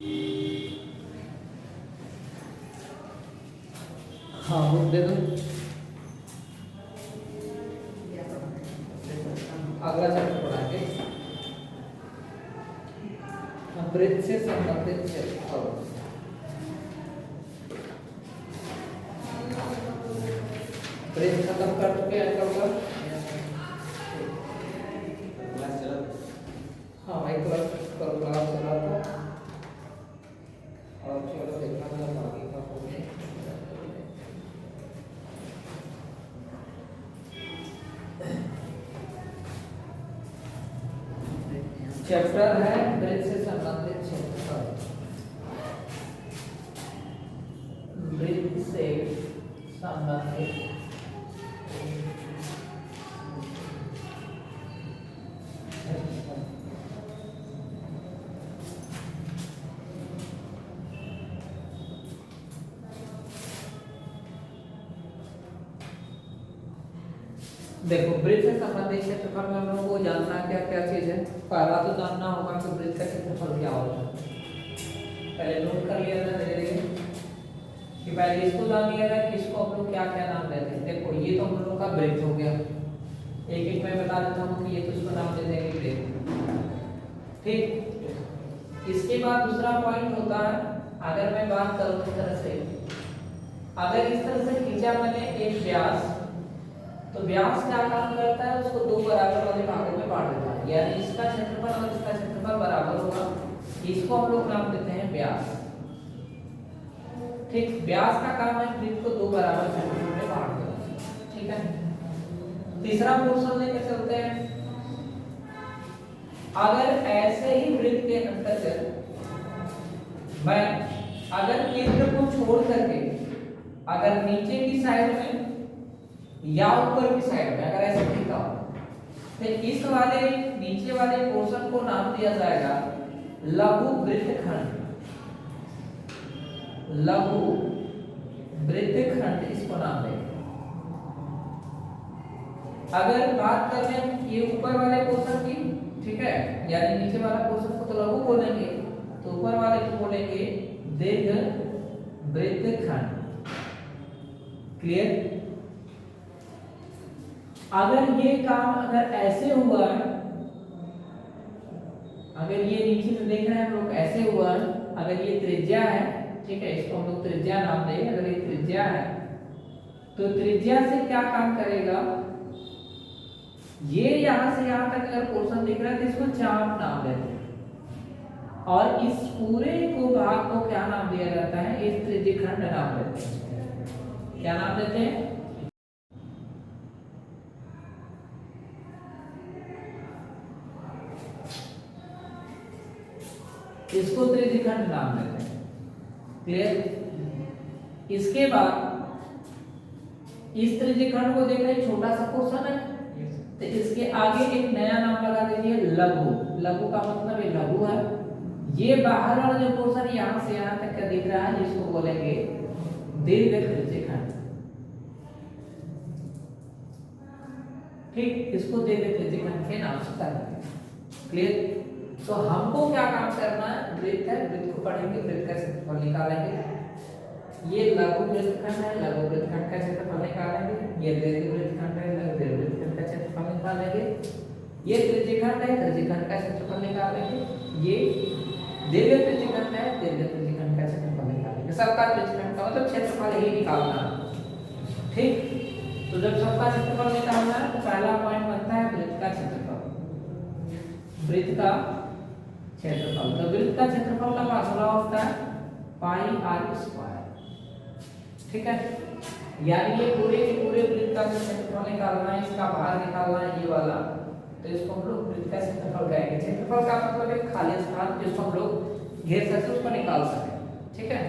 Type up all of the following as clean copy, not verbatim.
हाँ बुक दे दो। अगला चैप्टर पढ़ाएंगे वृत्त से संबंधित क्षेत्रफल। वृत्त खत्म कर चुके हैं कल। हाँ भाई क्लास कल क्लास चला था और चलो देखना था बाकी का होने। चैप्टर है वृत्त से संबंधित क्षेत्रफल। वृत्त से संबंधित देखो वृत्त से संबंधित क्षेत्रफल में हम लोगों को जानना क्या क्या चीज है। पहला तो जानना होगा कि वृत्त का क्षेत्रफल क्या होता है। पहले नोट कर लिया था धीरे धीरे कि पहले इसको जान लिया था कि इसको हम लोग क्या क्या नाम देते हैं। देखो ये तो हम लोगों का वृत्त हो गया, एक एक मैं बता देता हूँ कि ये तो इसको नाम दे देंगे वृत्त। ठीक, इसके बाद दूसरा पॉइंट होता है, अगर मैं बात करूँ इस तरह से, अगर इस तरह से खींचा मैंने एक व्यास, तो व्यास क्या काम करता है, उसको दो बराबर वाले भागों में बांट देता है, यानी इसका क्षेत्रफल और इसका क्षेत्रफल बराबर होगा। इसको हम लोग नाम देते हैं व्यास। ठीक, व्यास का काम है वृत्त को दो बराबर क्षेत्रफल में बांट देना। ठीक है, तीसरा पोर्शन लेकर चलते हैं। अगर ऐसे ही वृत्त के अंतर्गत मैं अगर केंद्र को छोड़ करके अगर नीचे की साइड में या ऊपर की साइड में अगर ऐसे खींचा तो इस वाले नीचे वाले पोर्शन को नाम दिया जाएगा लघु वृत्तखंड। लघु वृत्तखंड इसको नाम देंगे। अगर बात कर लें ये ऊपर वाले पोर्शन की, ठीक है, यानी नीचे वाला पोर्शन को तो लघु बोलेंगे, तो ऊपर वाले को बोलेंगे दीर्घ वृत्तखंड। क्लियर? अगर ये काम अगर ऐसे हुआ है, अगर ये नीचे से देख रहे हैं हम लोग ऐसे हुआ है, अगर ये त्रिज्या है, ठीक है, इसको हम लोग त्रिज्या नाम देंगे। अगर ये त्रिज्या है तो त्रिज्या से क्या काम करेगा, ये यहां से यहां तक अगर पोर्शन दिख रहा है तो इसको चाप नाम देते हैं, और इस पूरे को भाग को क्या नाम दिया जाता है, इस त्रिज्यखंड नाम देते हैं। क्या नाम देते हैं? इसको त्रिज्यखंड नाम देते हैं। क्लियर? इसके बाद इस त्रिज्यखंड को देख रहे छोटा सा पोर्शन है, तो इसके आगे एक नया नाम लगा दीजिए लघु। लघु का मतलब ये लघु है। ये बाहर वाला जो पोर्शन यहां से यहां तक का दिख रहा है, इसको बोलेंगे दीर्घ त्रिज्यखंड। ठीक, इसको दीर्घ त्रिज्यखंड के नाम से करेंगे। क्लियर? तो हमको क्या काम करना है, वृत्त है, वृत्त को पढ़ेंगे, वृत्त का क्षेत्रफल निकालेंगे। ये लघु वृत्तखंड है, लघु वृत्तखंड का क्षेत्रफल निकालेंगे। ये दीर्घ वृत्तखंड है, दीर्घ वृत्तखंड का क्षेत्रफल निकालेंगे। ये त्रिज्यखंड है, त्रिज्यखंड का क्षेत्रफल निकालेंगे। ये दीर्घ त्रिज्यखंड है, दीर्घ त्रिज्यखंड का क्षेत्रफल निकालेंगे। सबका त्रिज्यखंड का मतलब क्षेत्रफल ही निकालना। ठीक, तो जब सबका क्षेत्रफल निकालना है तो पहला पॉइंट बनता है वृत्त का क्षेत्रफल। वृत्त का क्षेत्रफल, तो वृत्त का क्षेत्रफल का फार्मूला होता है पाई आर स्क्वायर। ठीक है, यानी ये पूरे के पूरे वृत्त का क्षेत्रफल निकालना है, इसका भार निकालना है ये वाला, तो इसको हम लोग वृत्त का क्षेत्रफल कहेंगे। क्षेत्रफल का मतलब एक खाली स्थान जिसको हम लोग घेर सके, उसको निकाल सके। ठीक है,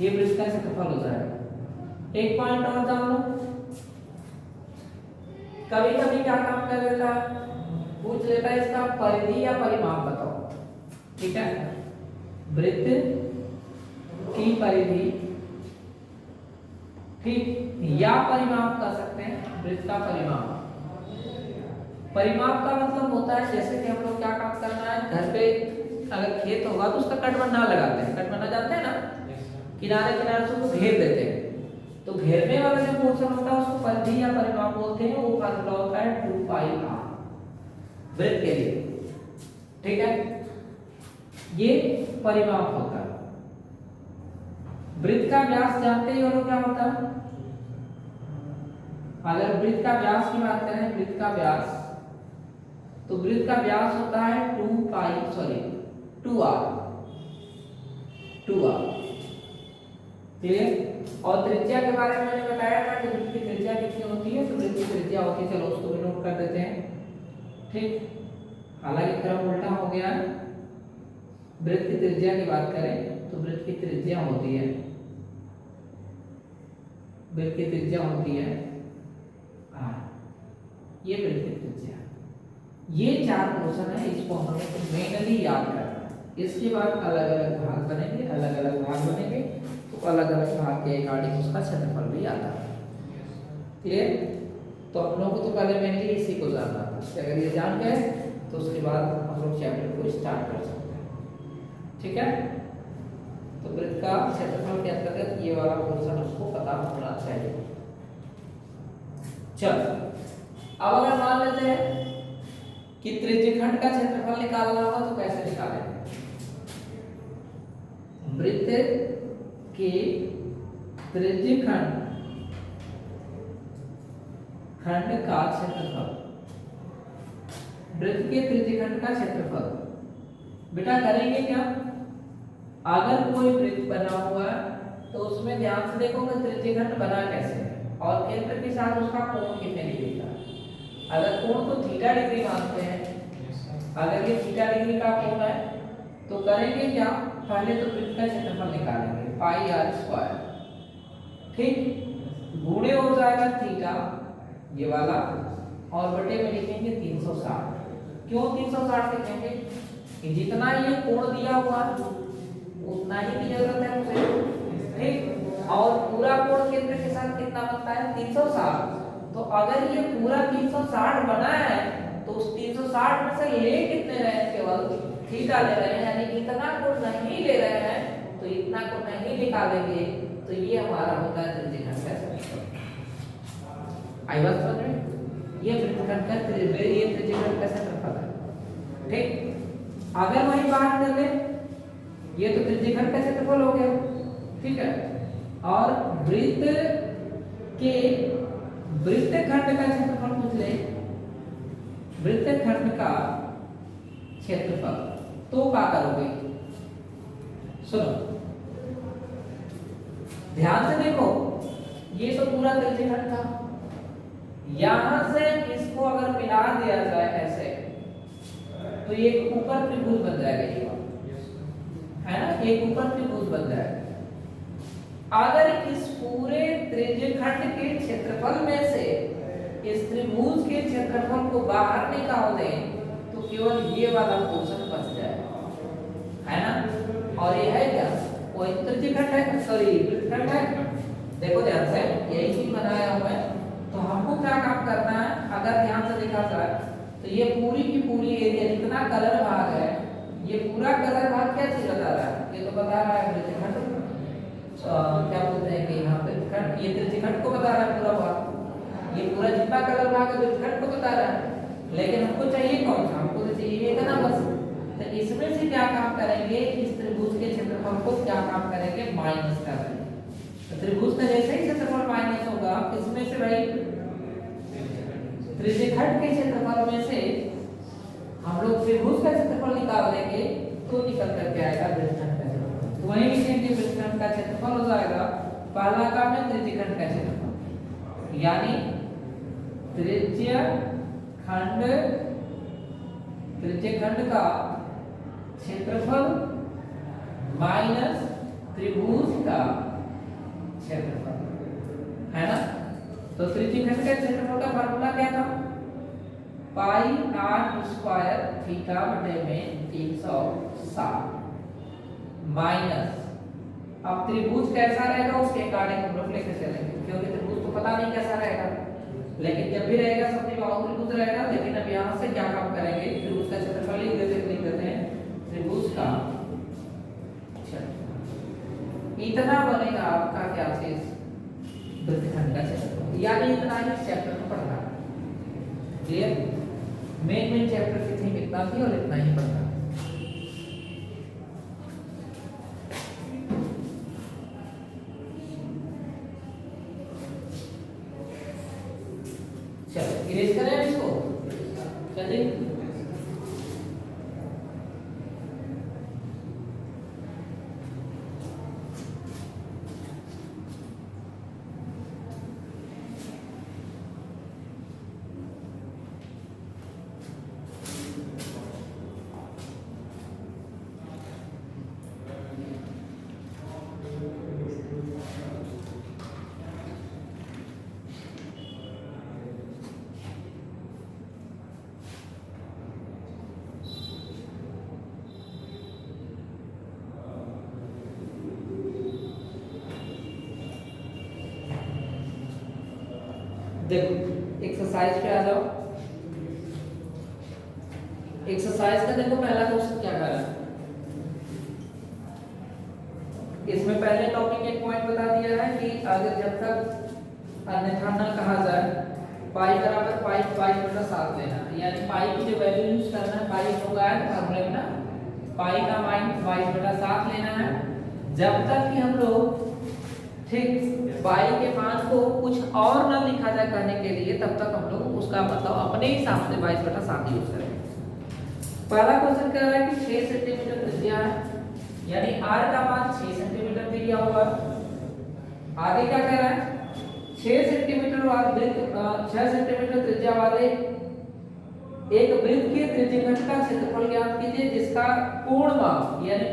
ये वृत्त का क्षेत्रफल हो जाएगा। एक पॉइंट और जान लो, कभी कभी क्या काम कर लेता है, पूछ लेता है इसका परिधि या परिमाप बताओ। ठीक है, वृत्त की परिधि, ठीक, या परिमाप कर सकते हैं, वृत्त का परिमाप। परिमाप का मतलब होता है जैसे कि हम लोग क्या काम करना है, घर पे अगर खेत होगा तो उसका कट बन्ना लगाते हैं, कट बन्ना जानते हैं ना, किनारे किनारे से उसको घेर देते हैं। तो घेरने वाला जो पोर्शन होता है उसको परिधि या परिमाप बोलते हैं। वो फार्मूला होता है 2 पाई r वृत्त के लिए, ठीक है। ये परिमाप होता है। वृत्त का व्यास जानते ही हो लोग क्या होता है? अगर वृत्त का व्यास की बात करें, वृत्त का व्यास, तो वृत्त का व्यास होता है 2r, क्लियर। और त्रिज्या के बारे में मैंने बताया था कि वृत्त की त्रिज्या कितनी होती है, तो वृत्त की त्रिज्या होती है, चलो उसको भी नोट कर देते हैं, ठीक। हालांकि क्रम उल्टा हो गया है। वृत्त की त्रिज्या की बात करें तो वृत्त की त्रिज्या होती है, वृत्त की त्रिज्या होती है r, ये वृत्त की त्रिज्या। ये 4 पोर्शन है, इसको हमें मेनली याद करना है। इसके बाद अलग अलग भाग बनेंगे, अलग अलग भाग बनेंगे, तो अलग अलग भाग के अकॉर्डिंग उसका क्षेत्रफल भी आता है, क्लियर। तो हम लोगों को तो पहले मेनली इसी को जानना था। अगर ये जान गए तो उसके बाद हम लोग चैप्टर को स्टार्ट कर सकते हैं, ठीक है। तो वृत्त का क्षेत्रफल के अंतर्गत ये वाला पोर्शन उसको पता होना चाहिए। चलो अब अगर मान लेते हैं कि त्रिज्यखंड का क्षेत्रफल निकालना होगा तो कैसे निकालेंगे? वृत्त के त्रिज्यखंड का क्षेत्रफल, वृत्त के त्रिज्यखंड का क्षेत्रफल बेटा करेंगे क्या? अगर कोई वृत्त बना हुआ है तो उसमें ध्यान से देखोगे त्रिज्यखंड बना कैसे है और केंद्र के साथ उसका कोण कितने डिग्री का है। अगर कोण तो थीटा डिग्री मानते हैं, अगर ये थीटा डिग्री का कोण है तो करेंगे क्या? पहले तो वृत्त का क्षेत्रफल निकालेंगे पाई r स्क्वायर, ठीक, गुणे हो जाएगा थीटा ये वाला और बटे में लिखेंगे 360। क्यों 360 लिखेंगे? कि जितना ये कोण दिया हुआ है उतना ही की जरूरत है मुझे, ठीक। और पूरा कोण केंद्र के साथ कितना बनता है? 360। तो अगर ये पूरा 360 बना है तो उस 360 में से ले कितने रहे हैं? केवल थीटा ले रहे हैं, यानी इतना कोण नहीं ले रहे हैं, तो इतना कोण नहीं निकालेंगे, तो ये हमारा होता है त्रिज्यखंड का क्षेत्रफल। आई बात समझ में? ये वृत्तखंड का त्रिज्यखंड का क्षेत्रफल है, ठीक। अगर वही बात कर ले, ये तो त्रिज्यखंड का क्षेत्रफल हो गया, ठीक है। और वृत्तखंड का क्षेत्रफल पूछ ले, वृत्तखंड का क्षेत्रफल, तो क्या करोगे? सुनो ध्यान से देखो, ये तो पूरा त्रिज्यखंड था, यहां से इसको अगर मिला दिया जाए ऐसे तो एक ऊपर त्रिभुज बन जाएगा, ये है ना, एक ऊपर त्रिभुज बन जाएगा। अगर इस पूरे त्रिज्यखंड के क्षेत्रफल में से इस त्रिभुज के क्षेत्रफल को बाहर निकाल दें तो केवल ये वाला पोर्शन बच जाएगा, है ना। और ये है क्या? कोई त्रिज्यखंड है, सॉरी वृत्तखंड है। देखो ध्यान से, यही चीज बनाया हुआ है। तो हमको क्या काम करना है? अगर ध्यान से देखा जाए तो ये पूरी की पूरी एरिया जितना कलर भाग है, ये पूरा कलर भाग क्या चीज बता रहा है? ये तो बता रहा है वृत्तखंड, क्या बोलते हैं कि यहाँ वृत्तखंड, ये त्रिज्यखंड को बता रहा है पूरा भाग, ये पूरा जितना कलर भाग है वृत्तखंड को बता रहा है। लेकिन हमको चाहिए कौन सा? हमको तो चाहिए इतना बस। तो इसमें से क्या काम करेंगे? इस त्रिभुज के क्षेत्रफल को क्या काम करेंगे? माइनस कर देंगे। तो त्रिभुज का जैसे ही क्षेत्रफल माइनस होगा, इसमें से भाई त्रिज्यखंड के क्षेत्रफल में से हम लोग त्रिभुज का क्षेत्रफल निकाल लेंगे तो निकल करके आएगा वृत्तखंड का क्षेत्रफल। तो वही लिखेंगे वृत्तखंड का क्षेत्रफल हो जाएगा, पहला काम है त्रिज्यखंड का क्षेत्रफल, यानी त्रिज्यखंड का क्षेत्रफल माइनस त्रिभुज का क्षेत्रफल, है ना। तो त्रिज्यखंड के क्षेत्रफल का फार्मूला क्या था? पाई r स्क्वायर थीटा बटे में 360 माइनस, अब त्रिभुज कैसा रहेगा उसके अकॉर्डिंग हम लोग लेकर चलेंगे, क्योंकि त्रिभुज तो पता नहीं कैसा रहेगा, लेकिन जब भी रहेगा समझिए बाहु त्रिभुज रहेगा। लेकिन अब यहाँ से क्या काम करेंगे? त्रिभुज का क्षेत्रफल लिख देते हैं, त्रिभुज का इतना बनेगा आपका क्या शेष वृत्तखंड का क्षेत्रफल, यानी इतना ही चैप्टर में पढ़ना है। क्लियर? मेन चैप्टर कितनी कितना थी और इतना ही पढ़ना है। चलो इरेज करें इसको। चलिए देखो एक्सरसाइज पे आ जाओ। एक्सरसाइज का देखो पहला क्वेश्चन क्या कर रहा है, इसमें पहले टॉपिक एक पॉइंट बता दिया है कि अगर जब तक अन्यथा न कहा जाए पाई बराबर पाई 22/7 लेना, यानी पाई की जो वैल्यू यूज करना है, पाई होगा फॉर्मूले में ना, पाई का मान 22/7 लेना है। जब तक कि हम लोग ठीक पाई के मान को कुछ और न लिखा जाए करने के लिए, तब तक हम लोग उसका मतलब अपने हिसाब से 22/7 यूज करेंगे। पहला क्वेश्चन कह रहा है कि 6 सेंटीमीटर त्रिज्या है, यानी r का मान 6 सेंटीमीटर दिया हुआ है। आगे क्या कह रहा है, 6 सेंटीमीटर वाले 6 सेंटीमीटर त्रिज्या वाले एक वृत्त के त्रिज्यखंड का क्षेत्रफल ज्ञात कीजिए जिसका कोण मान यानी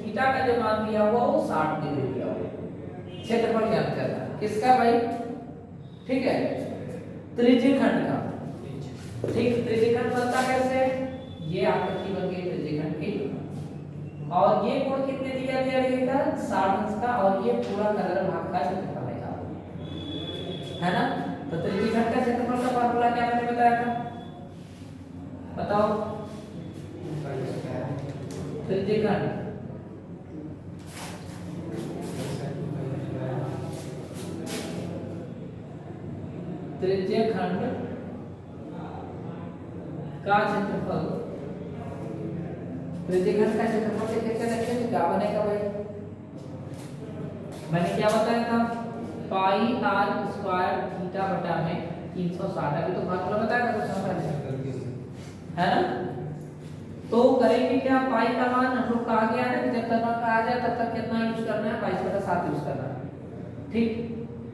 थीटा का जो मान दिया हुआ वो 60 डिग्री दिया हुआ। क्षेत्रफल ज्ञात करना है किसका भाई, ठीक है, त्रिज्यखंड का। ठीक, त्रिज्यखंड बनता कैसे, ये आकृति बन गई त्रिज्यखंड की, और ये कोण कितने दिया गया 60 अंश का, और ये पूरा कलर भाग का क्षेत्रफल है ना। तो त्रिज्यखंड का क्षेत्रफल का फार्मूला क्या मैंने बताया था, बताओ। त्रिज्यखंड त्रिज्यखंड का क्षेत्रफल, त्रिज्यखंड का क्षेत्रफल देखते देखते क्या बनेगा भाई, मैंने क्या बताया था, पाई r स्क्वायर थीटा बटा में 360। अभी तो फार्मूला बताया था कुछ पहले, है ना। तो करेंगे क्या, पाई का मान हम लोग कहा गया है कि जब तक कहा जाए तब तक कितना यूज करना है, 22/7 यूज करना है। ठीक,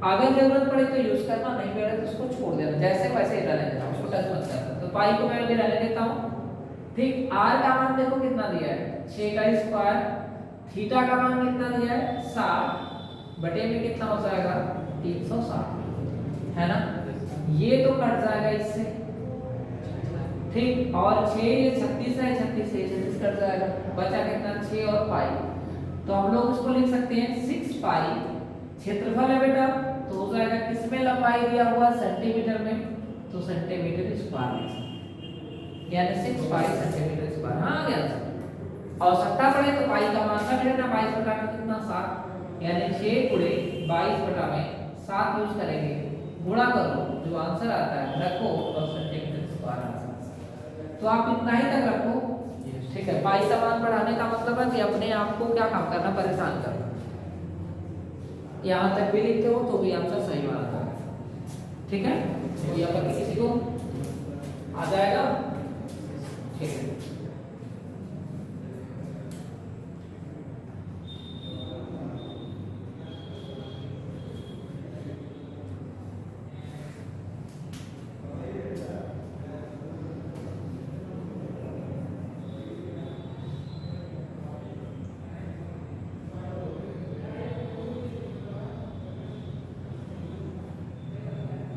अगर जरूरत पड़े तो यूज करना, नहीं पड़े तो उसको छोड़ देना, जैसे वैसे ही रहने देना, उसको टच मत करना। तो पाई को मैं अभी रहने देता हूं। ठीक, r का मान देखो कितना दिया है 6 का स्क्वायर, थीटा का मान कितना दिया है 60 बटे में कितना हो जाएगा 360, है ना। ये तो कट जाएगा इससे, ठीक, और 6 ये 36 है, 36 से 36 कट जाएगा, बचा कितना 6 और पाई। तो हम लोग उसको लिख सकते हैं 6 पाई, क्षेत्रफल है बेटा, तो हो जाएगा किसमें लंबाई दिया हुआ सेंटीमीटर में, तो सेंटीमीटर स्क्वायर, यानी 6 पाई सेंटीमीटर स्क्वायर। हाँ आ गया। आवश्यकता पड़े तो पाई का मान रख लेना, 22 में कितना 7, यानी 6 गुणे 22/7 यूज करेंगे, गुणा करो, जो आंसर आता है रखो और सेंटीमीटर स्क्वायर आंसर। तो आप इतना ही तक रखो, ठीक है। पाई का मान बढ़ाने का मतलब है कि अपने आप को क्या काम करना, परेशान करना। यहाँ तक भी लिखते हो तो भी आंसर सही आता है, ठीक है। तो यहाँ पर किसी को आ जाएगा, ठीक है।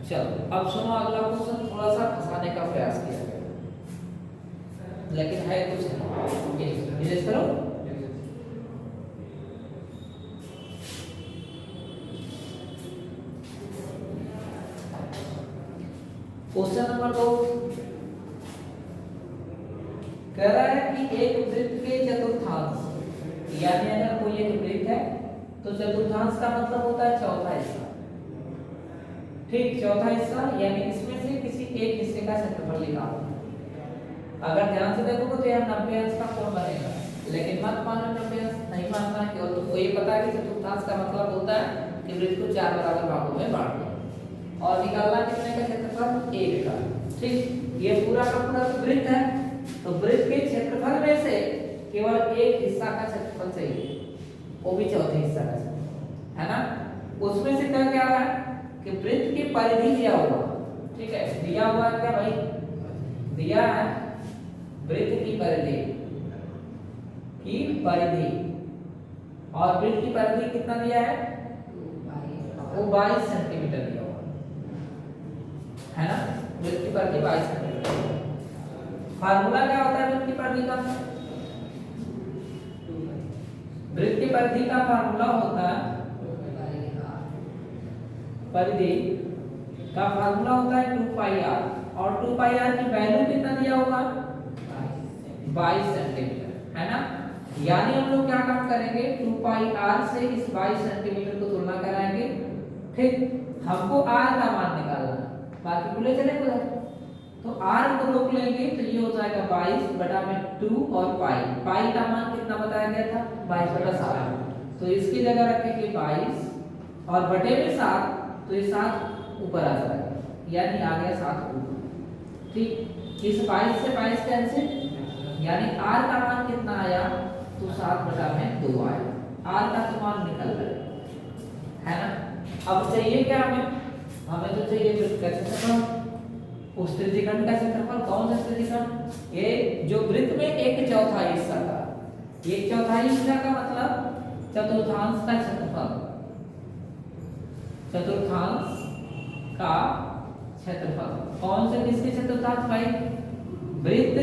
चलो अब सुनो, अगला क्वेश्चन थोड़ा सा फंसाने का प्रयास किया गया, लेकिन है कुछ नहीं, करो। क्वेश्चन नंबर 2, कह रहा है कि एक वृत्त के चतुर्थांश, यानी अगर कोई एक वृत्त है तो चतुर्थांश का मतलब होता है चौथा हिस्सा। ठीक, चौथा हिस्सा यानी इसमें से किसी एक हिस्से का क्षेत्रफल निकालना। अगर ध्यान से देखोगे तो यह 90 अंश का कोण बनेगा, लेकिन मत मानो 90 अंश नहीं मानना है। केवल तुमको ये पता है कि चतुर्थांश का मतलब होता है कि वृत्त को 4 बराबर भागों में बांट दो और निकालना कितने का क्षेत्रफल, 1 का। ठीक, ये पूरा का पूरा तो वृत्त है, तो वृत्त के क्षेत्रफल में से केवल एक हिस्सा का क्षेत्रफल चाहिए, वो भी चौथे हिस्सा का क्षेत्रफल, है ना। उसमें से क्या क्या है कि वृत्त की परिधि दिया हुआ, ठीक है, दिया हुआ है क्या भाई, दिया है वृत्त की परिधि और वृत्त की परिधि कितना दिया है, वो 22 सेंटीमीटर दिया हुआ है ना। वृत्त की परिधि 22 सेंटीमीटर। फार्मूला क्या होता है वृत्त की परिधि का, वृत्त की परिधि का फार्मूला होता है, परिधि का फार्मूला होता है 2 पाई r, और 2 पाई r की वैल्यू कितना दिया होगा, 22 सेंटीमीटर, है ना। यानी हम लोग क्या काम करेंगे, 2 पाई r से इस 22 सेंटीमीटर को तुलना कराएंगे। ठीक, हमको r का मान निकालना है, बाकी भूले चले उधर, तो r को रोक लेंगे तो ये हो जाएगा 22 बटा में 2 और पाई का मान कितना बताया गया था, 22 बटा 7, तो इसकी जगह रखेंगे 22 और बटे में 7, तो ये 7 ऊपर आ जाएगा, यानी आ गया 7 ऊपर। ठीक, इस 22 से 22 कैंसिल, यानी r का मान कितना आया, तो 7 बटा में 2 आया, r का तो मान निकल गया, है ना। अब चाहिए क्या हमें तो चाहिए वृत्त का क्षेत्रफल, उस त्रिज्यखंड का क्षेत्रफल। कौन सा त्रिज्यखंड, ये जो वृत्त में 1/4 हिस्सा का, 1/4 हिस्सा का मतलब चतुर्थांश का क्षेत्रफल, चतुर्थांश का क्षेत्रफल। कौन से किसके चतुर्थांश भाई, वृत्त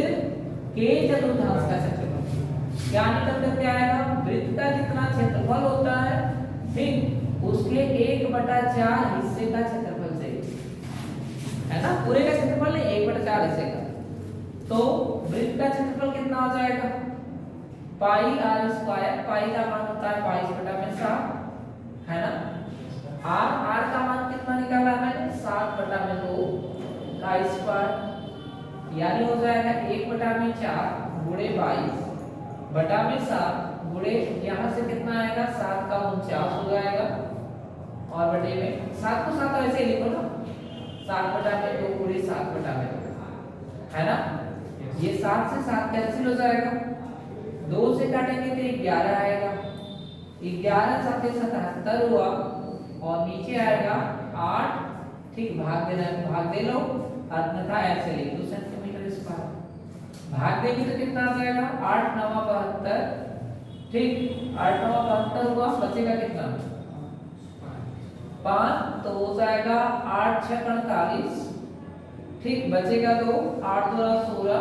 के चतुर्थांश का क्षेत्रफल। क्या निकल करके आएगा, वृत्त का जितना क्षेत्रफल होता है, ठीक, उसके 1/4 हिस्से का क्षेत्रफल चाहिए, है ना। पूरे का क्षेत्रफल नहीं, 1/4 हिस्से का। तो वृत्त का क्षेत्रफल कितना हो जाएगा, पाई r स्क्वायर, पाई का मान होता है 22 बटा में 7, है ना। r का मान कितना निकाला मैंने, 7 बटा में 2 का स्क्वायर, यानी हो जाएगा 1/4 गुणे 22 बटा में 7 गुणे, यहाँ से कितना आएगा, 7 का 49 हो जाएगा, और बटे में 7 को 7 ऐसे लिखो ना, 7 बटा में 2 गुणे 7 बटा में 2, है ना। ये 7 से 7 कैंसिल हो जाएगा, 2 से काटेंगे तो 11 आएगा, 11 7 77 हुआ, और नीचे आएगा 8, ठीक, भाग देना है, भाग दे लो, अन्यथा ऐसे लिख दो सेंटीमीटर स्क्वायर, भाग देंगे तो कितना आ जाएगा, 8 9 72, ठीक, 8 9 72 हुआ, बचेगा कितना, 5, तो हो जाएगा 8 6 48, ठीक, बचेगा 2, 8 2 16,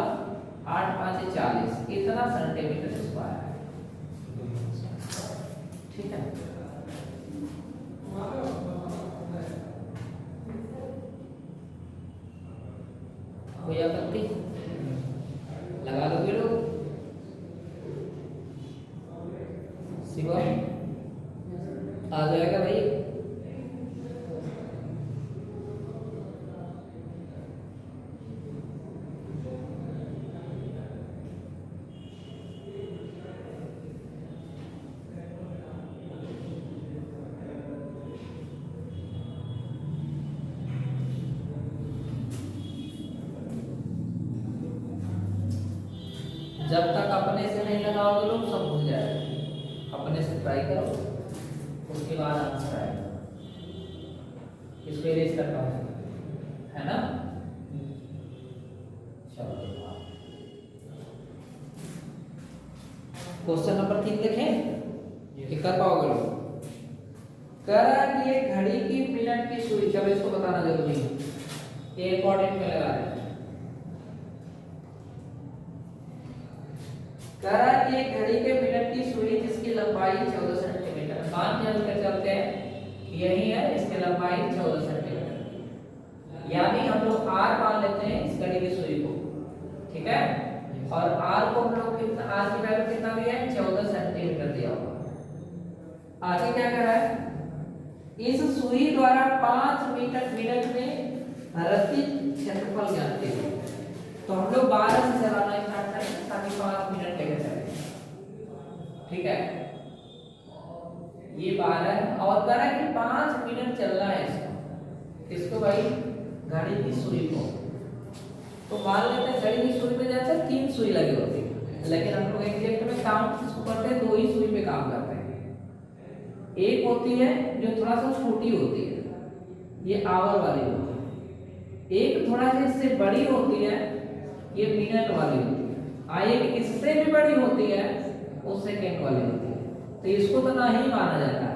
8 5 40, इतना सेंटीमीटर स्क्वायर है, ठीक है। कोई आपत्ति, लगा दोगे लोग, शिवा आ जाएगा भाई। जब तक अपने से नहीं लगाओगे लोग सब भूल जाएगा, अपने से ट्राई करो, उसके बाद आंसर आएगा। इसको इरेज करता हूँ, है ना। चलो क्वेश्चन नंबर 3 देखें, ये कर पाओगे लोग। कह रहा है कि एक घड़ी की मिनट की सुई, चलो इसको बताना जरूरी है, ये इंपॉर्टेंट में लगा रहे हैं। कह रहा है कि एक घड़ी के मिनट की सुई जिसकी लंबाई 14 सेंटीमीटर, मान के चलते हैं यही है, इसकी लंबाई 14 सेंटीमीटर, यानी हम लोग r मान लेते हैं इस घड़ी की सुई को, ठीक है। और आर को हम लोग कितना, आर की वैल्यू कितना दिया है, 14 सेंटीमीटर दिया हुआ। आगे क्या कर रहा है, इस सुई द्वारा 5 मिनट में रति क्षेत्रफल ज्ञात कीजिए। तो हम लोग 12 से चलाना स्टार्ट करें ताकि 5 मिनट लेकर चले, ठीक है। ये 12 है और कह रहा है कि 5 मिनट चलना है इसको भाई घड़ी की सुई को। तो मान लेते हैं घड़ी की सुई में जैसे 3 सुई लगी होती है, लेकिन हम लोग एग्जैक्ट में काउंट किसको करते हैं, 2 ही सुई पे काम करते हैं। एक होती है जो थोड़ा सा छोटी होती है, ये आवर वाली होती है। एक थोड़ा सा इससे बड़ी होती है, ये मिनट वाली होती है। एक इससे भी बड़ी होती है, वो सेकंड वाली होती है। तो इसको तो नहीं माना जाता है,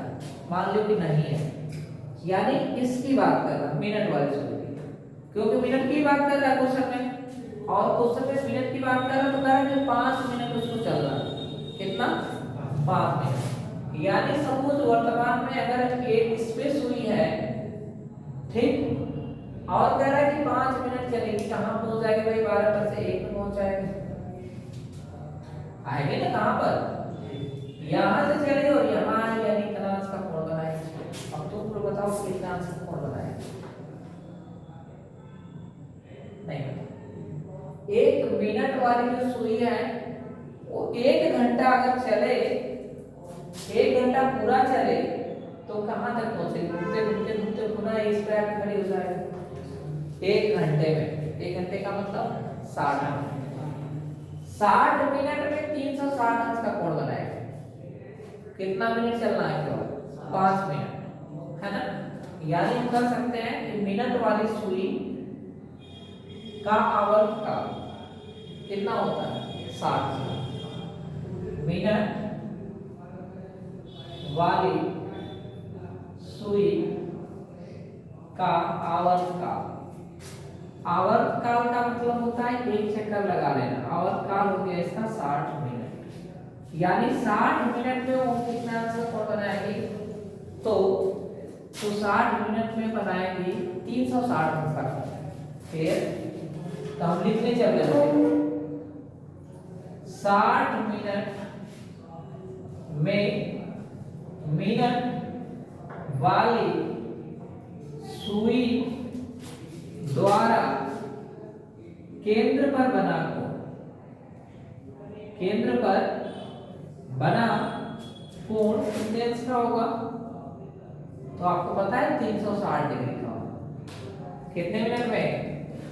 मान लो कि नहीं है, यानी इसकी बात कर रहा है मिनट वाली सुई, क्योंकि मिनट की बात कर रहा है क्वेश्चन में, और क्वेश्चन में मिनट की बात कर रहा है तो कह रहा है कि 5 मिनट उसको चल रहा है, कितना, 5 मिनट। यानी सपोज वर्तमान में अगर एक इस पे सुई है, ठीक, और कह रहा है कि 5 मिनट चलेगी, कहां पहुंच जाएगी भाई, 12 पर से 1 में पहुंच जाएगी, आएगी ना कहां पर, यहां से चले और यहां आए, यानी कितना अंश का कोण बनाएगी। अब तुम लोग बताओ कितना अंश का कोण बनाएगी, नहीं। 1 मिनट वाली जो सुई है वो 1 घंटा अगर चले, 1 घंटा पूरा चले तो कहां तक पहुंचेगी, घूमते घूमते घूमते पुनः इस पे आके खड़ी हो जाएगी 1 घंटे में। 1 घंटे का मतलब 60 मिनट। 60 मिनट में 360 अंश का कोण बनाएगा। कितना मिनट चलना है, केवल 5 मिनट, है ना। यानी हम कर सकते हैं कि मिनट वाली सुई का आवर्त काल कितना होता है, 60 मिनट वाली सुई का आवर्त काल। आवर्त काल का मतलब होता है 1 चक्कर लगा लेना, आवर्त काल हो गया इसका 60 मिनट। यानी 60 मिनट में वो कितना अंश का कोण बनाएगी, तो 60 मिनट में बनाएगी 360 अंश का कोण। फिर तो हम लिखने चल रहे हैं 60 मिनट में मिनट वाली सुई द्वारा केंद्र पर बना कोण, केंद्र पर बना कोण कितने अंश का होगा, तो आपको पता है 360 डिग्री का होगा। कितने मिनट में,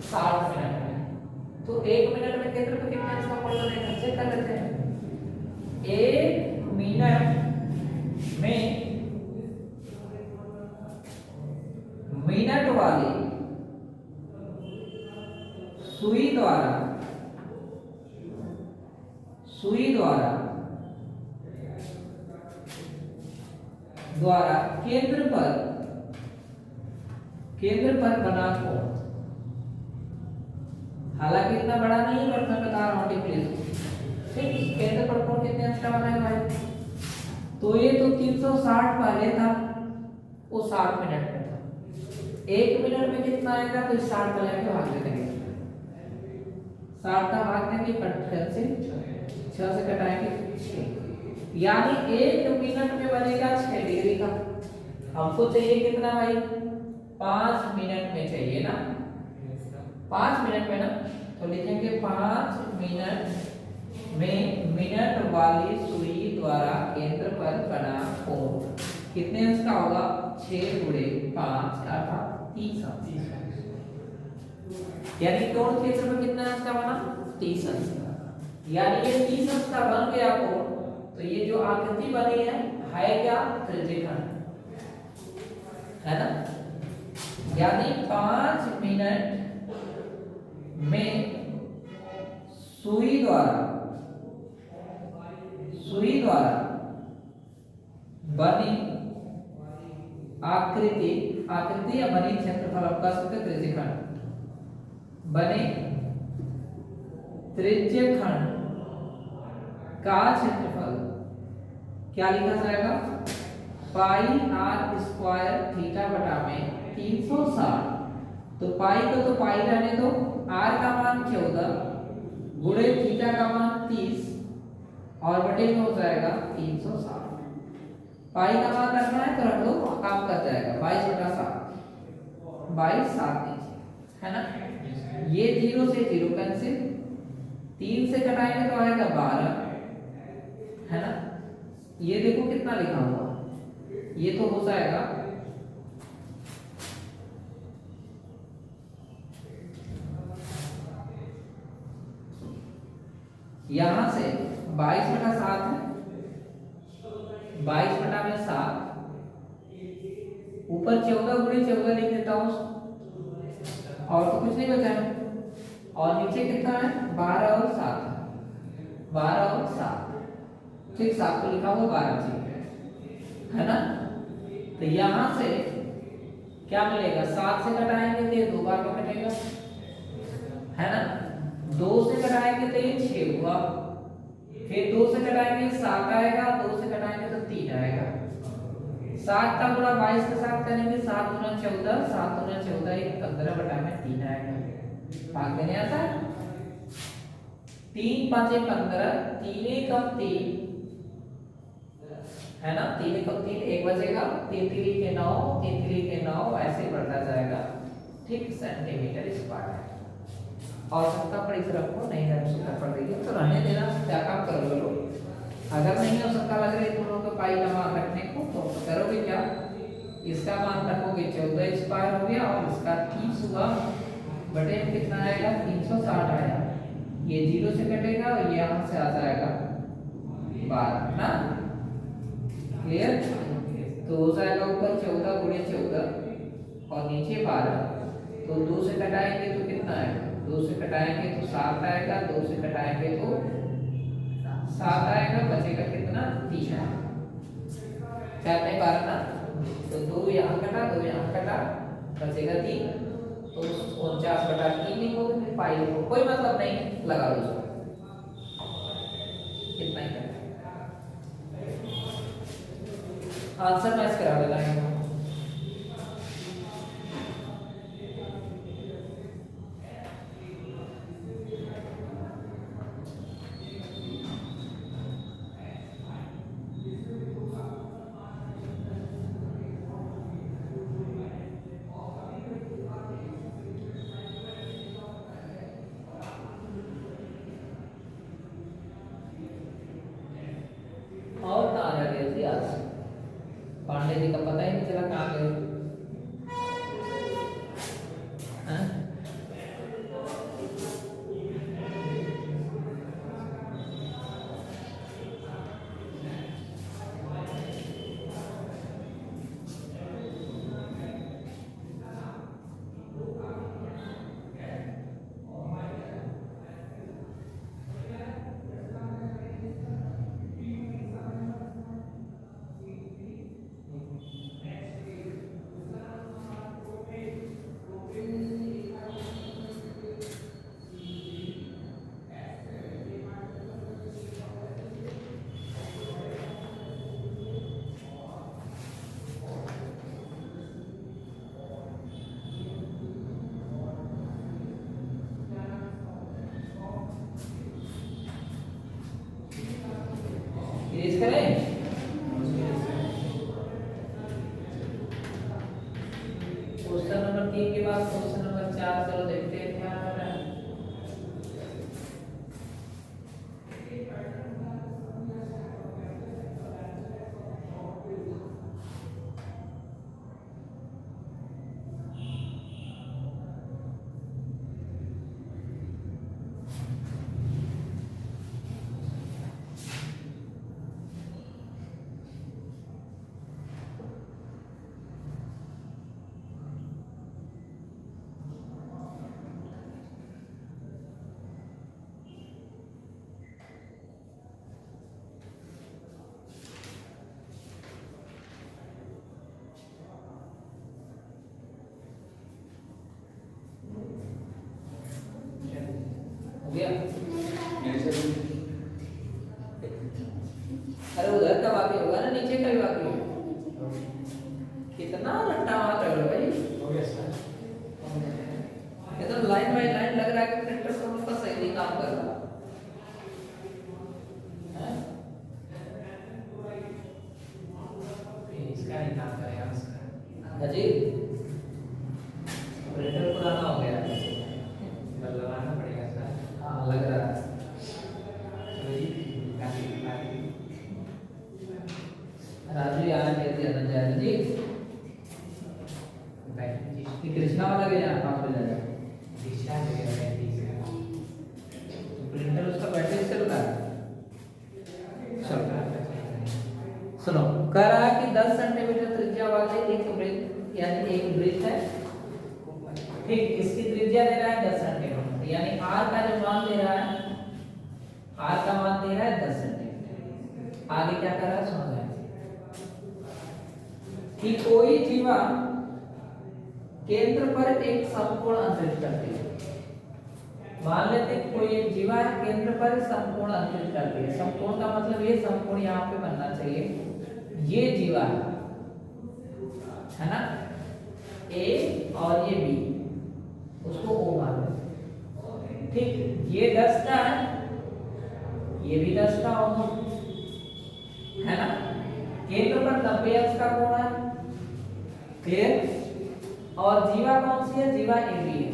60 मिनट में। तो 1 मिनट में केंद्र पर कितने अंश का कोण बनेगा, चेक कर लेते हैं। 1 मिनट में मिनट वाली सुई द्वारा केंद्र पर बना कोण, हालांकि इतना बड़ा नहीं है बट मैं बता रहा हूं डिफरेंस, ठीक। केंद्र पर कोण कितने अंश का बना है भाई, तो ये तो 360 पहले था, वो 60 मिनट में था। 1 मिनट में कितना आएगा, तो 60 का लेके भाग देंगे, 60 का भाग देंगे, कट से 6 से कटाएंगे 6, यानी 1 मिनट में बनेगा 6 डिग्री का। हमको चाहिए कितना भाई, 5 मिनट में चाहिए ना, 5 मिनट में ना, तो लिखेंगे 5 मिनट में मिनट वाली सुई द्वारा केंद्र पर बना कोण कितने अंश का होगा, 6 गुणे 5 अर्थात 30 अंश। यानी कोण केंद्र पर कितना अंश का बना, 30 अंश का। यानी ये 30 अंश का बन गया कोण, तो ये जो आकृति बनी है क्या, त्रिज्यखंड, है ना। यानी 5 मिनट में सुई द्वारा बनी आकृति या बनी क्षेत्रफल, आप कह सकते त्रिज्यखंड, बने त्रिज्यखंड का क्षेत्रफल क्या लिखा जाएगा, पाई आर स्क्वायर थीटा बटा में 360। तो पाई को तो पाई रहने दो, आर का मान 14 गुणे थीटा का मान 30 और बटे में हो जाएगा 360। पाई का मान रखना है तो रख दो, काम कर जाएगा। 22/7 22 7 है ना। ये 0 से 0 कैंसिल, 3 से घटाएंगे तो आएगा 12 है ना। ये देखो कितना लिखा हुआ, ये तो हो जाएगा यहां से 22/7 है, 22/7 ऊपर 14 गुणे 14 लिख देता हूं और तो कुछ नहीं बचा है। और नीचे कितना है 12 और 7 12 और 7 ठीक, 7 को लिखा हुआ 12 ठीक है ना। तो यहां से क्या मिलेगा, 7 से घटाएंगे तो ये 2 बार में कटेगा है ना। 2 से घटाएंगे तो ये 6 हुआ, फिर 2 से घटाएंगे 7 आएगा, 2 से घटाएंगे तो 3 आएगा। 7 का गुणा 22 के साथ करेंगे, 7 गुणा 14 7 गुणा 14 ये 15/3 आएगा। भाग देने आता है, 3 5 15 3 1 3 है ना, 3 1 3 1 बचेगा, 3 3 के 9 3 3 के 9 ऐसे बढ़ता जाएगा ठीक, सेंटीमीटर स्क्वायर है। और आवश्यकता पड़ी तरफ को नहीं है, आवश्यकता पड़ रही है तो रहने देना, क्या काम करोगे लोग। अगर नहीं आवश्यकता लग रही तुम लोगों को पाई का मान रखने को तो करोगे क्या, इसका मान रखोगे 14 स्क्वायर हो गया और इसका 30 हुआ, बटे में कितना आएगा 360 आया। ये 0 से कटेगा और ये यहां से आ जाएगा 12 ना, क्लियर। तो हो जाएगा ऊपर 14 गुणे 14 और नीचे 12, तो 2 से घटाएंगे तो कितना आएगा, 2 से घटाएंगे तो 7 आएगा, 2 से घटाएंगे तो 7 आएगा, बचेगा कितना 3 है, 4 में 12 ना, तो 2 यहाँ कटा 2 यहाँ कटा बचेगा 3, तो 49/3 लिखोगे, फिर पाई लिखो, कोई मतलब नहीं, लगा लो इसको, कितना ही करना आंसर मैच करा देना है। पांडे जी का पता ही नहीं चला कहाँ गए। इरेज करें, क्वेश्चन नंबर 3 के बाद क्वेश्चन नंबर 4 चलो देखते हैं क्या आ रहा है। अरे उधर का बाकी होगा ना, नीचे का भी बाकी होगा। कितना रट्टा मार रहे हो भाई, ये तो लाइन बाय लाइन लग रहा है कि प्रिंटर तो उसका सही नहीं काम कर रहा। नहीं काम करेगा उसका। अजी प्रिंटर पुराना हो गया है, बदलवाना पड़ेगा सर। हाँ लग रहा है। चलो जी, काफी राजू यहाँ कहते हैं ना जाए जी, ये कृष्णा वाला भी यहाँ काम पे जाएगा। दिशा जगह प्रिंटर उसका बैटरी चल रहा है। सुनो, कह रहा है कि 10 सेंटीमीटर त्रिज्या वाले एक वृत्त यानी एक वृत्त है, ठीक, इसकी त्रिज्या दे रहा है 10 सेंटीमीटर, यानी r का जो मान दे रहा है, r का मान दे रहा है 10 सेंटीमीटर। आगे क्या कर रहा है सुनो कि कोई जीवा केंद्र पर एक समकोण अंतरित करती है। मान लेते हैं कोई एक जीवा है, केंद्र पर समकोण अंतरित करती है। समकोण का मतलब ये समकोण यहाँ पे बनना चाहिए, ये जीवा है ना, ए और ये बी, उसको ओ मान लो, ठीक। ये 10 का है, ये भी 10 का होगा, है ना। केंद्र पर 90 अंश का कोण है, क्लियर। और जीवा कौन सी है, जीवा ए बी है,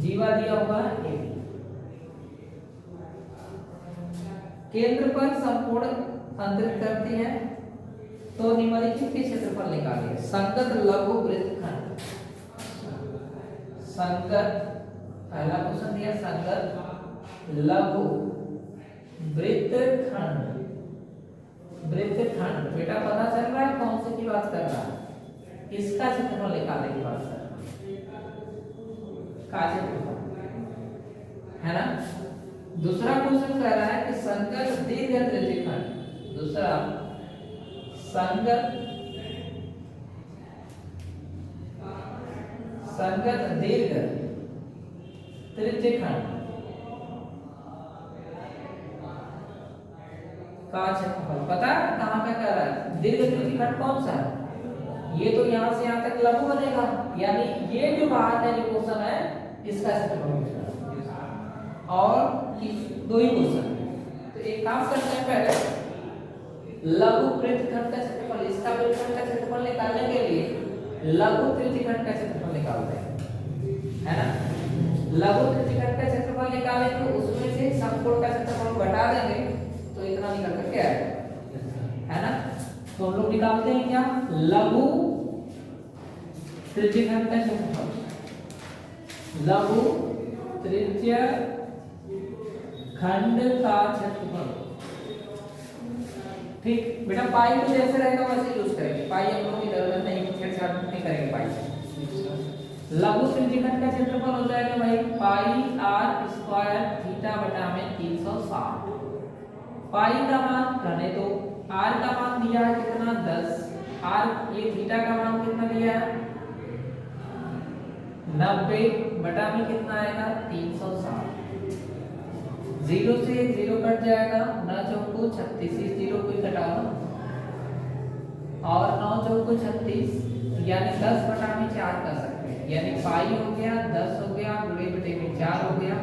जीवा दिया हुआ है ए बी। केंद्र पर समकोण अंतरित करती है, तो निम्नलिखित के क्षेत्रफल निकालिए। संगत लघु वृत्तखंड, संगत, पहला क्वेश्चन दिया संगत लघु वृत्तखंड, वृत्तखंड, बेटा पता चल रहा है कौन से की बात कर रहा है, इसका क्षेत्रफल निकालने की बात कर रहा है, का क्षेत्रफल, है ना। दूसरा क्वेश्चन कह रहा है कि संगत दीर्घ त्रिज्यखंड, दूसरा संगत दीर्घ त्रिज्यखंड का क्षेत्रफल, पता है कहाँ का कह रहा है, दीर्घ त्रिज्यखंड कौन सा है, ये तो यहाँ से यहाँ तक लघु बनेगा, यानी ये जो बाहर का जो क्वेश्चन है इसका क्षेत्रफल पूछा। और दो ही क्वेश्चन है, तो एक काम करते हैं, पहले लघु वृत्तखंड का क्षेत्रफल, इसका वृत्तखंड का क्षेत्रफल निकालने के लिए लघु त्रिज्यखंड का क्षेत्रफल निकालते हैं, है ना। लघु त्रिज्यखंड का क्षेत्रफल निकालेंगे तो उसमें से समकोण का क्षेत्रफल घटा देंगे तो इतना निकल कर के आएगा, है ना। तो हम लोग निकालते हैं क्या, लघु त्रिज्यखंड का क्षेत्रफल, लघु त्रिज्यखंड का क्षेत्रफल, ठीक। बेटा पाई तो जैसे रहेगा वैसे यूज करेंगे, पाई हम लोग इधर नहीं छेड़छाड़ नहीं करेंगे पाई से। लघु त्रिज्यखंड का क्षेत्रफल हो जाएगा भाई पाई r स्क्वायर थीटा बटा में 360। पाई का मान रहने दो, r का मान दिया है कितना 10, r ये थीटा का मान कितना दिया है 90 बटा में कितना आएगा 360। 0 से 0 कट जाएगा, 9 चौको 36, इस 0 को घटाओ और 9 चौको 36, यानी 10 बटा में 4 कर सकते हैं, यानी पाई हो गया 10 हो गया गुणे बटे में 4 हो गया,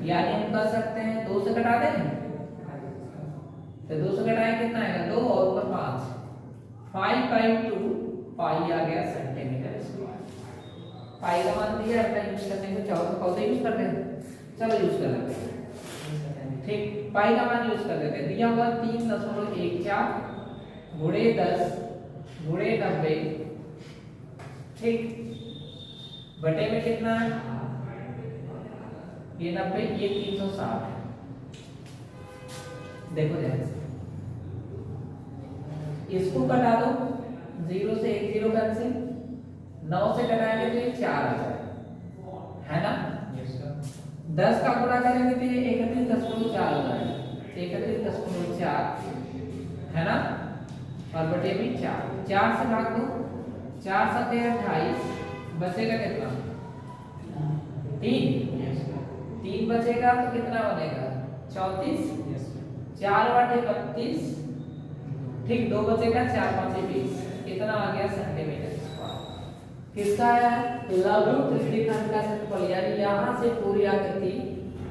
यानी हम कर सकते हैं 2 से घटा दें, तो 2 से घटाएं कितना आएगा 2 और ऊपर 5, 5/2 पाई आ गया सेंटीमीटर स्क्वायर। पाई का मान दिया अपना यूज करने को चाहो तो पौधे यूज कर लेते, चलो यूज कर लेते हैं, ठीक। पाई का मान यूज कर लेते हैं, दिया हुआ 3.14 गुणे 10 गुणे 90, ठीक, बटे में कितना है ये 90, ये 360 है। देखो ध्यान से इसको कटा दो, 0 से 1 0 कैंसिल, 9 से घटाएंगे तो ये 4 आ जाएगा, है ना। 10 का गुणा करेंगे तो ये 31.4 हो जाएगा, 31.4, है ना, और बटे में 4, 4 से भाग दो, 4 7 28, बचेगा कितना 3 बचेगा तो कितना बनेगा 34, 4/32, ठीक, 2 बचेगा 4 5 20, कितना आ गया सेंटीमीटर स्क्वायर। किसका है लघु त्रिज्यखंड का क्षेत्रफल, यानी यहाँ से पूरी आकृति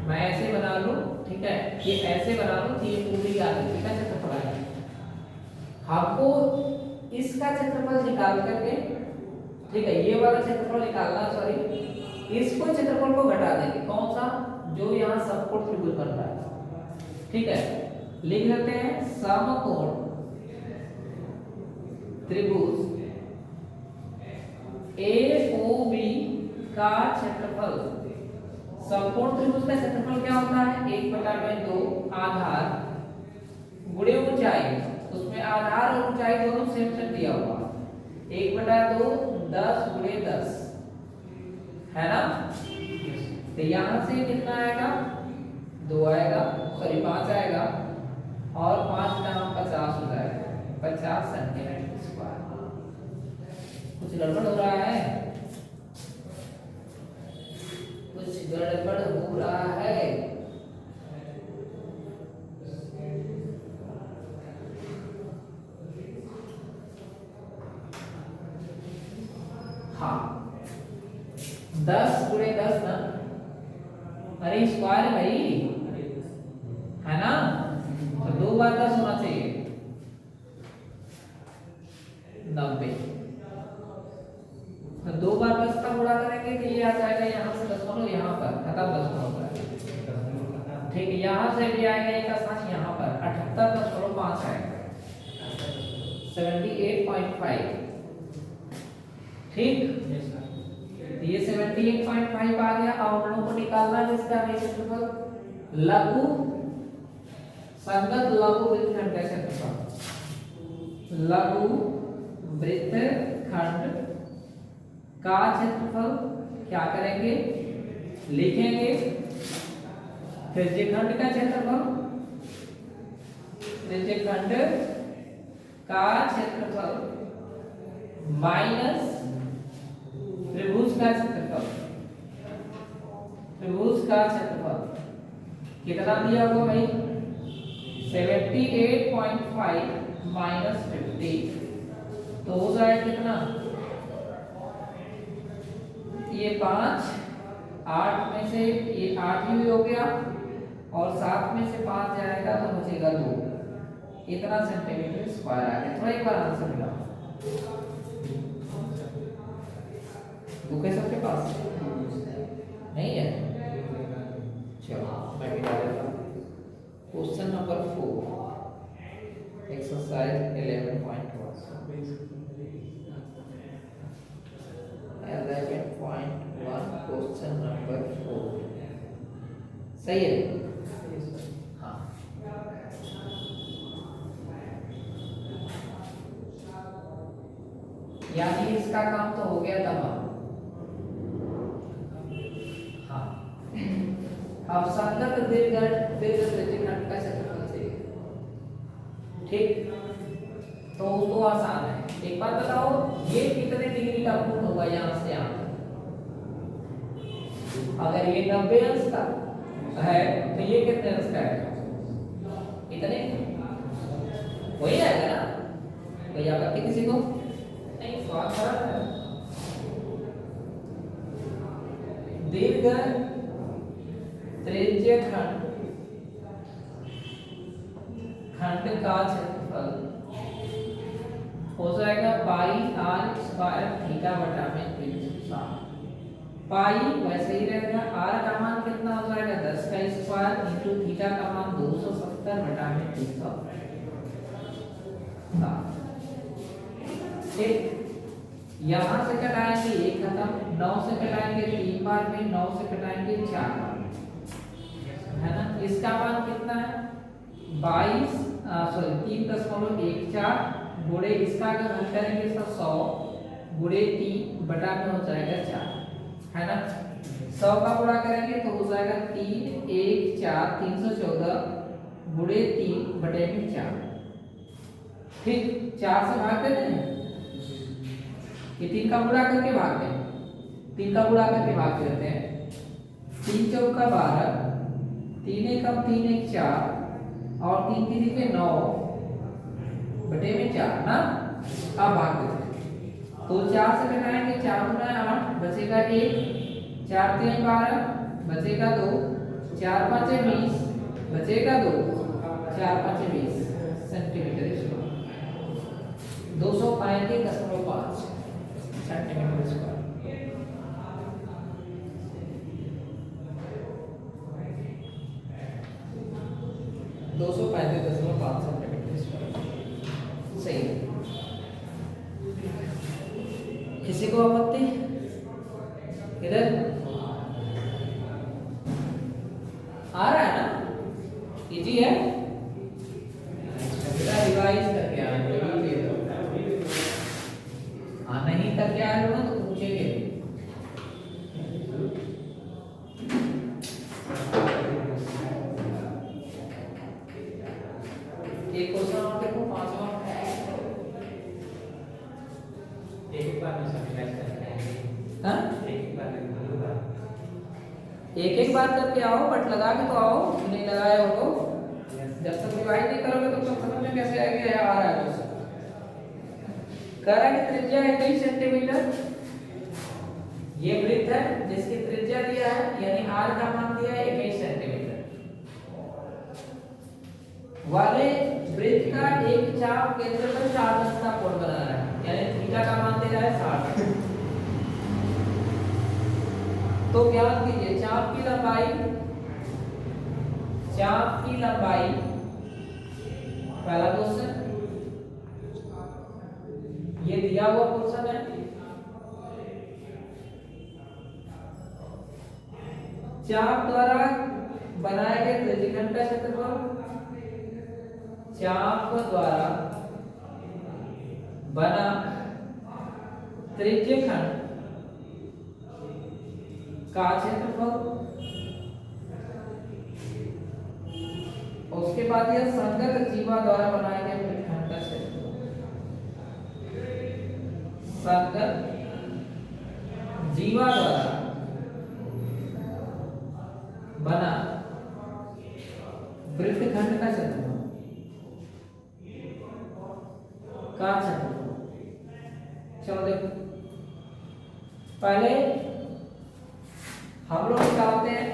मैं ऐसे बना लूं, ठीक है, ये ऐसे बना लूं कि ये पूरी आकृति का क्षेत्रफल है। हमको इसका क्षेत्रफल निकाल करके, ठीक है, ये वाला क्षेत्रफल निकालना, सॉरी, इसको क्षेत्रफल को घटा देंगे, कौन सा, जो यहाँ समकोण त्रिभुज बन रहा है, ठीक है, लिख लेते हैं समकोण त्रिभुज AOB का क्षेत्रफल। समकोण त्रिभुज का क्षेत्रफल क्या होता है, 1/2 आधार गुणे ऊंचाई, उसमें आधार और ऊंचाई दोनों सेम सेम दिया हुआ, 1/2 10 × 10 है ना। तो यहाँ से कितना आएगा, 2 आएगा, सॉरी 5 आएगा, और 5 का 50 हो जाएगा, 50 सेंटीमीटर स्क्वायर। कुछ गड़बड़ हो रहा है, कुछ गड़बड़ हो रहा है। हाँ, 10 × 10 ना, अरे स्क्वायर है भाई, है ना, तो 2 बार 10 होना चाहिए, 90। तो 2 बार 10 का गुणा करेंगे तो ये आ जाएगा, यहाँ से दशमलव यहाँ पर खत्म, दशमलव पर, ठीक है, यहाँ से भी आएगा एक स्थान यहाँ पर 78.5 आएगा, 78.5, ठीक, ये 78.5 आ गया। अब हम लोग को निकालना है इसका क्षेत्रफल, लघु संगत लघु वृत्तखंड का क्षेत्रफल, लघु वृत्तखंड का क्षेत्रफल क्या करेंगे, लिखेंगे त्रिज्यखंड का क्षेत्रफल, त्रिज्यखंड का क्षेत्रफल माइनस त्रिभुज का क्षेत्रफल, त्रिभुज का क्षेत्रफल कितना दिया होगा भाई, 78.5 माइनस 50, तो हो जाएगा कितना, ये 5, 8 में से ये 8 ही हो गया, और 7 में से 5 जाएगा तो बचेगा 2, इतना सेंटीमीटर स्क्वायर आ गया। थोड़ा एक बार आंसर मिला, बुक है सबके पास, नहीं है, चलो मैं मिटा देता हूँ। Question number 4, exercise 11.1, 11.1, question number 4, सही है, हाँ, यानी इसका काम तो हो गया तमाम। अब संगत दीर्घ त्रिज्यखंड का क्षेत्रफल चाहिए, ठीक, तो वो आसान है। एक बात बताओ, ये कितने डिग्री का कोण होगा यहाँ से यहाँ, अगर ये 90 अंश का है तो ये कितने अंश का है, इतने, वही आएगा ना, कोई आपत्ति किसी को नहीं, स्वाद खराब है। दीर्घ त्रिज्यखंड का क्षेत्रफल हो जाएगा पाई r स्क्वायर थीटा बटा में 360। पाई वैसे ही रहेगा, r का मान कितना हो जाएगा 10 का स्क्वायर इंटू थीटा का मान 270 बटा में 360, ठीक, यहाँ से कटाएंगे 1 खत्म, 9 से कटाएंगे 3 बार में, 9 से कटाएंगे 4 बार में, है ना। इसका मान कितना है 22, सॉरी 3.14 गुणे इसका अगर हम करेंगे इसका 100 गुणे 3 बटा में हो जाएगा 4, है ना। 100 का गुणा करेंगे तो हो जाएगा 3 1 4 314 गुणे 3 बटे में 4, ठीक, 4 से भाग देते हैं, ये 3 का गुणा करके भागते हैं, 3 का गुणा करके भाग देते हैं, 3 चौका 12, 3 एकम 3 1 4 और 3 3 के 9 बटे में 4 ना। अब भाग देते हैं, तो 4 से घटाएंगे, 4 गुना 8 बचेगा 1, 4 3 12 बचेगा 2, 4 5 20 बचेगा 2, 4 5 20 सेंटीमीटर स्क्वायर। 235.5 centimetre square. दो सौ 35.5 सेंटीमीटर स्क्वायर सही है। किसी को आपत्ति इधर आ रहा है ना? इजी है, रिवाइज करके आए नहीं करके आए लोग तो पूछेंगे। एक क्वेश्चन और देखो, 5वां एक बार में सब रिवाइज करके आएंगे। हाँ एक बार में बोलूंगा, एक बार करके आओ, बट लगा के तो आओ, नहीं लगाए हो तो जब तक रिवाइज नहीं करोगे तो समझ में कैसे आएगा या आ रहा है बस। कह रहा है कि त्रिज्या 21 सेंटीमीटर, ये वृत्त है जिसकी त्रिज्या दिया है यानी r का मान दिया है 21 सेंटीमीटर वाले वृत्त का एक चाप केंद्र पर 60 का कोण बना रहा है, यानी थीटा का मान दे रहा है 60। तो ज्ञात कीजिए चाप की लंबाई, पहला क्वेश्चन ये दिया हुआ क्वेश्चन है। चाप द्वारा बनाए गए त्रिज्यखंड का क्षेत्रफल, चाप द्वारा बना त्रिज्यखंड का क्षेत्रफल, उसके बाद यह संगत जीवा द्वारा बनाए गए वृत्तखंड का क्षेत्रफल, संगत जीवा द्वारा बना वृत्तखंड का क्षेत्रफल का क्षेत्रफल। चलो देखो, पहले हम लोग निकालते हैं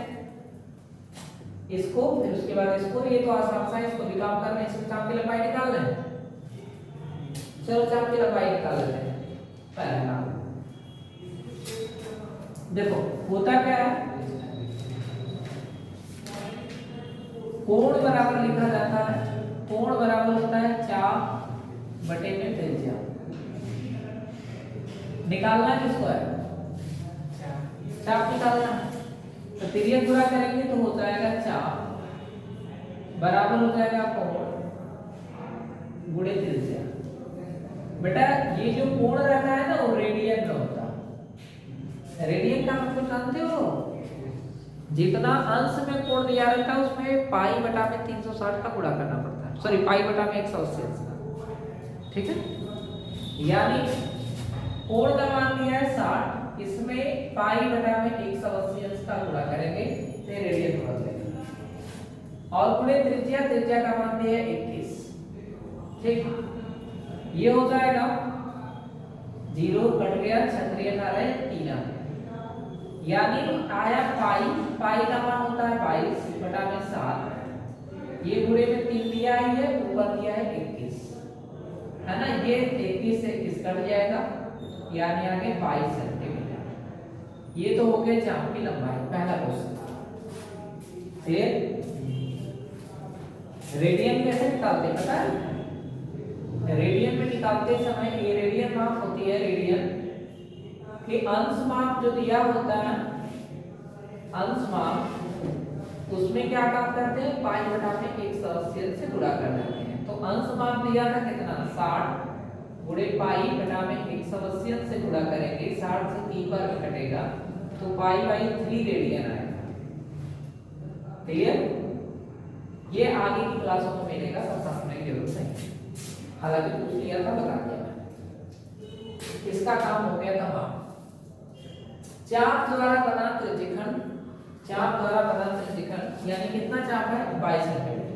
इसको, फिर उसके बाद इसको, ये तो आसान सा है, इसको भी काम करना है, इसकी चाप की लंबाई निकाल लें। चलो चाप की लंबाई निकाल लेते हैं। पहला काम देखो होता क्या है, कोण बराबर लिखा जाता है, कोण बराबर होता है चाप बटे में त्रिज्या। निकालना किसको है? चाप निकालना। तो तिर्यक गुणा करेंगे तो हो जाएगा चाप बराबर हो जाएगा कोण गुणे त्रिज्या। बेटा ये जो कोण रहता है ना वो रेडियन में होता है। रेडियन का मतलब जानते हो? जितना अंश में कोण दिया रहता है उसमें पाई बटा में 360 का गुणा करना पड़ता है, सॉरी पाई बटा में 180 का, ठीक है। यानी कोण का मान दिया है 60, इसमें पाई बटा में 180 अंश का गुणा करेंगे तो रेडियन बन जाएगा। और गुणे त्रिज्या, त्रिज्या का मान दिया है 21, ठीक। ये हो जाएगा 0 कट गया, क्षत्रिय का रहे 3 आ, यानी आया पाई, पाई का मान होता है 22 बटा में 7, ये गुणे में 3 दिया ही है, ऊपर दिया है 21, है ना। ये 21 से 21 कट जाएगा, यानी आगे 22 सेंटीमीटर। ये तो हो गया चाप की लंबाई, पहला क्वेश्चन। फिर रेडियन कैसे निकालते हैं पता है? रेडियन में निकालते समय ये रेडियन माप होती है, रेडियन कि अंश माप जो दिया होता है, अंश माप उसमें क्या काम करते हैं, पाई बटा में 180 से गुणा कर देते हैं। तो अंश माप दिया था कितना 60 गुणे पाई बटा में 180 से गुणा करेंगे, 60 से 3 बार कटेगा तो पाई बाई 3 रेडियन आएगा। क्लियर? ये आगे की क्लासों में मिलेगा, सब समझने की जरूरत नहीं, हालांकि पूछ लिया था, बता दिया मैंने। इसका काम हो गया तमाम। चाप द्वारा बना त्रिज्यखंड, चाप द्वारा बना त्रिज्यखंड यानी कितना चाप है 22 सेंटीमीटर,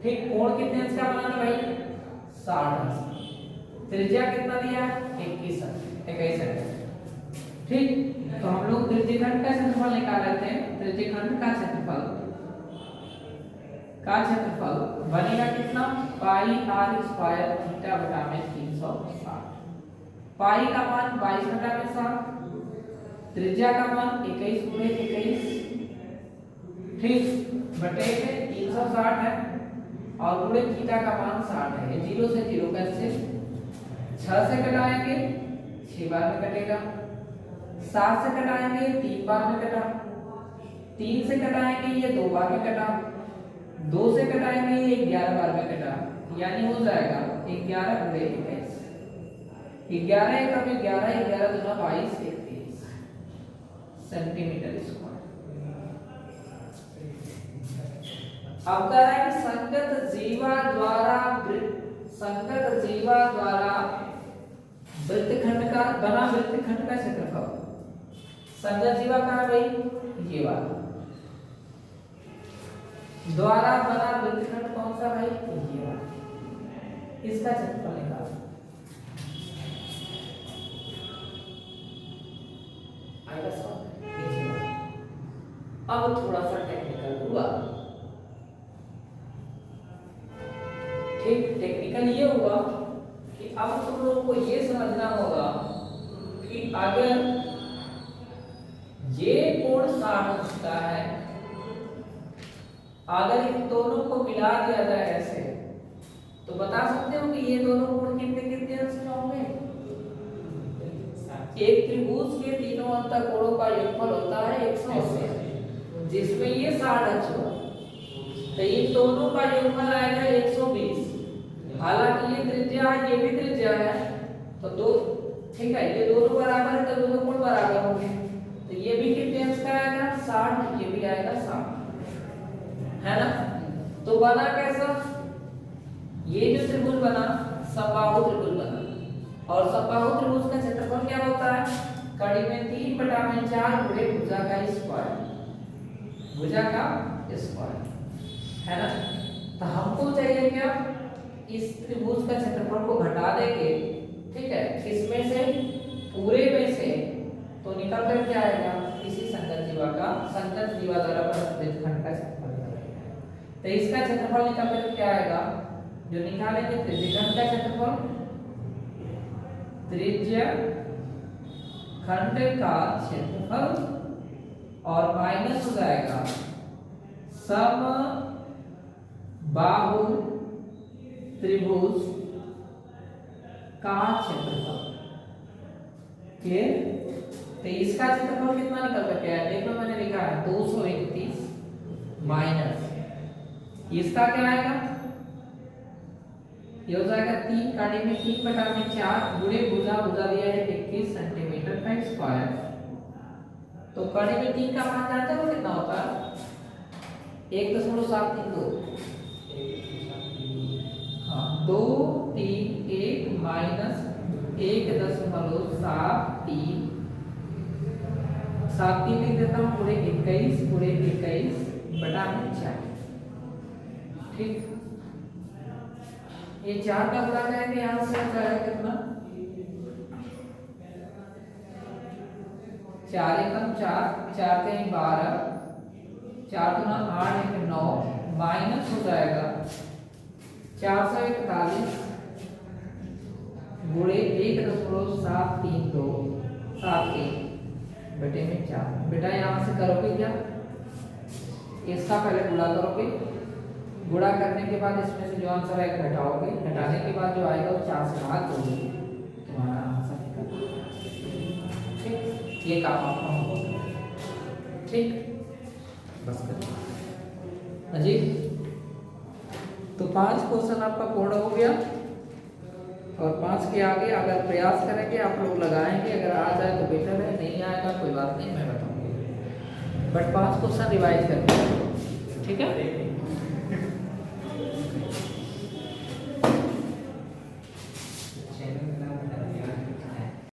ठीक। कोण कितने अंश का बनाना भाई 60 अंश, त्रिज्या कितना दिया 21 सेंटीमीटर, ठीक। तो हम लोग त्रिज्यखंड का क्षेत्रफल निकाल लेते हैं। त्रिज्यखंड का क्षेत्रफल का क्षेत्रफल बनेगा कितना, पाई आर स्क्वायर थीटा बटा में 360। पाई का मान 22 बटा में 7, त्रिज्या का मान 21 गुणे 21 ठीक बटे में 360 है, और गुणे थीटा का मान 60 है। 0 से 0 कैंसिल, 6 से कटाएंगे 6 बार में कटेगा, 7 से कटाएंगे 3 बार में कटा, 3 से कटाएंगे ये 2 बार में कटा, 2 से कटाएंगे ये 11 बार में कटा, यानी हो जाएगा 11 गुणे 21, 11 एकम 11, 11 दूना 22, 31 सेंटीमीटर स्क्वायर। अब कह रहा है कि संगत जीवा द्वारा वृत्तखंड का बना वृत्तखंड का क्षेत्रफल। संगत जीवा कहाँ है भाई, ये वाला। द्वारा बना वृत्तखंड कौन सा भाई, ये वाला। इसका क्षेत्रफल निकालो। आएगा सब। अब थोड़ा सा टेक्निकल हुआ, ठीक। टेक्निकल ये हुआ कि अब तुम लोगों को ये समझना होगा कि अगर ये कोण 60 अंश का है, अगर इन दोनों को मिला दिया जाए ऐसे, तो बता सकते हो कि ये दोनों कोण कितने कितने अंश में होंगे। एक त्रिभुज के तीनों अंतःकोणों का योगफल होता है 180, जिसमें ये 60 अंश हुआ, तो इन दोनों का योगफल आएगा 120। हालांकि ये त्रिज्या है, ये भी त्रिज्या है, तो दो ठीक है, ये दोनों बराबर है तो दोनों कोण बराबर होंगे, तो ये भी कितने अंश का आएगा 60, ये भी आएगा 60, है ना। तो बना कैसा, ये जो त्रिभुज बना समबाहु त्रिभुज बना, और समबाहु त्रिभुज का क्षेत्रफल क्या होता है, कड़ी में 3 बटा में 4 गुणे भुजा का स्क्वायर, भुजा का स्क्वायर, है ना। तो हमको चाहिए क्या, इस त्रिभुज का क्षेत्रफल को घटा देंगे, ठीक है, इसमें से पूरे में से, तो निकल कर क्या आएगा, इसी संगत जीवा द्वारा बना वृत्तखंड का क्षेत्रफल निकलेगा। तो इसका क्षेत्रफल निकल कर क्या आएगा, जो निकालेंगे त्रिज्यखंड का क्षेत्रफल, त्रिज्य खंड का क्षेत्रफल, और माइनस हो जाएगा सम बाहु त्रिभुज का क्षेत्रफल के। तो इसका क्षेत्रफल कितना निकल कर आया, देख लो मैंने लिखा है 231 माइनस इसका क्या आएगा, ये हो जाएगा 3 काटे में 3 बटा में 4 गुणे भुजा दिया है 21 सेंटीमीटर का स्क्वायर। तो कड़ी में 3 का मान जानते हो कितना होता है, 1.732, हाँ 2 3 1 माइनस 1.73 लिख देता हूँ, पूरे 21 बटा में 4, ठीक। ये 4 का गुणा करेंगे, यहाँ से हो जाएगा कितना, 4 एकम 4, 4 के 12, 4 दूना 8 एक 9, माइनस हो जाएगा 441 गुणे 1.732 बटे में 4। बेटा यहाँ से करोगे क्या, इसका पहले गुणा करोगे, गुणा करने के बाद इसमें से जो आंसर आएगा घटाओगे, घटाने के बाद जो आएगा वो 4 से भाग दोगे, तुम्हारा आंसर निकल, ठीक। ये काम आपका होगा, ठीक, बस कर अजीब। तो 5 क्वेश्चन आपका पूर्ण हो गया, और 5 के आगे अगर प्रयास करेंगे आप लोग लगाएंगे, अगर आ जाए तो बेटर है, नहीं आएगा कोई बात नहीं, मैं बताऊंगा, बट 5 क्वेश्चन रिवाइज करके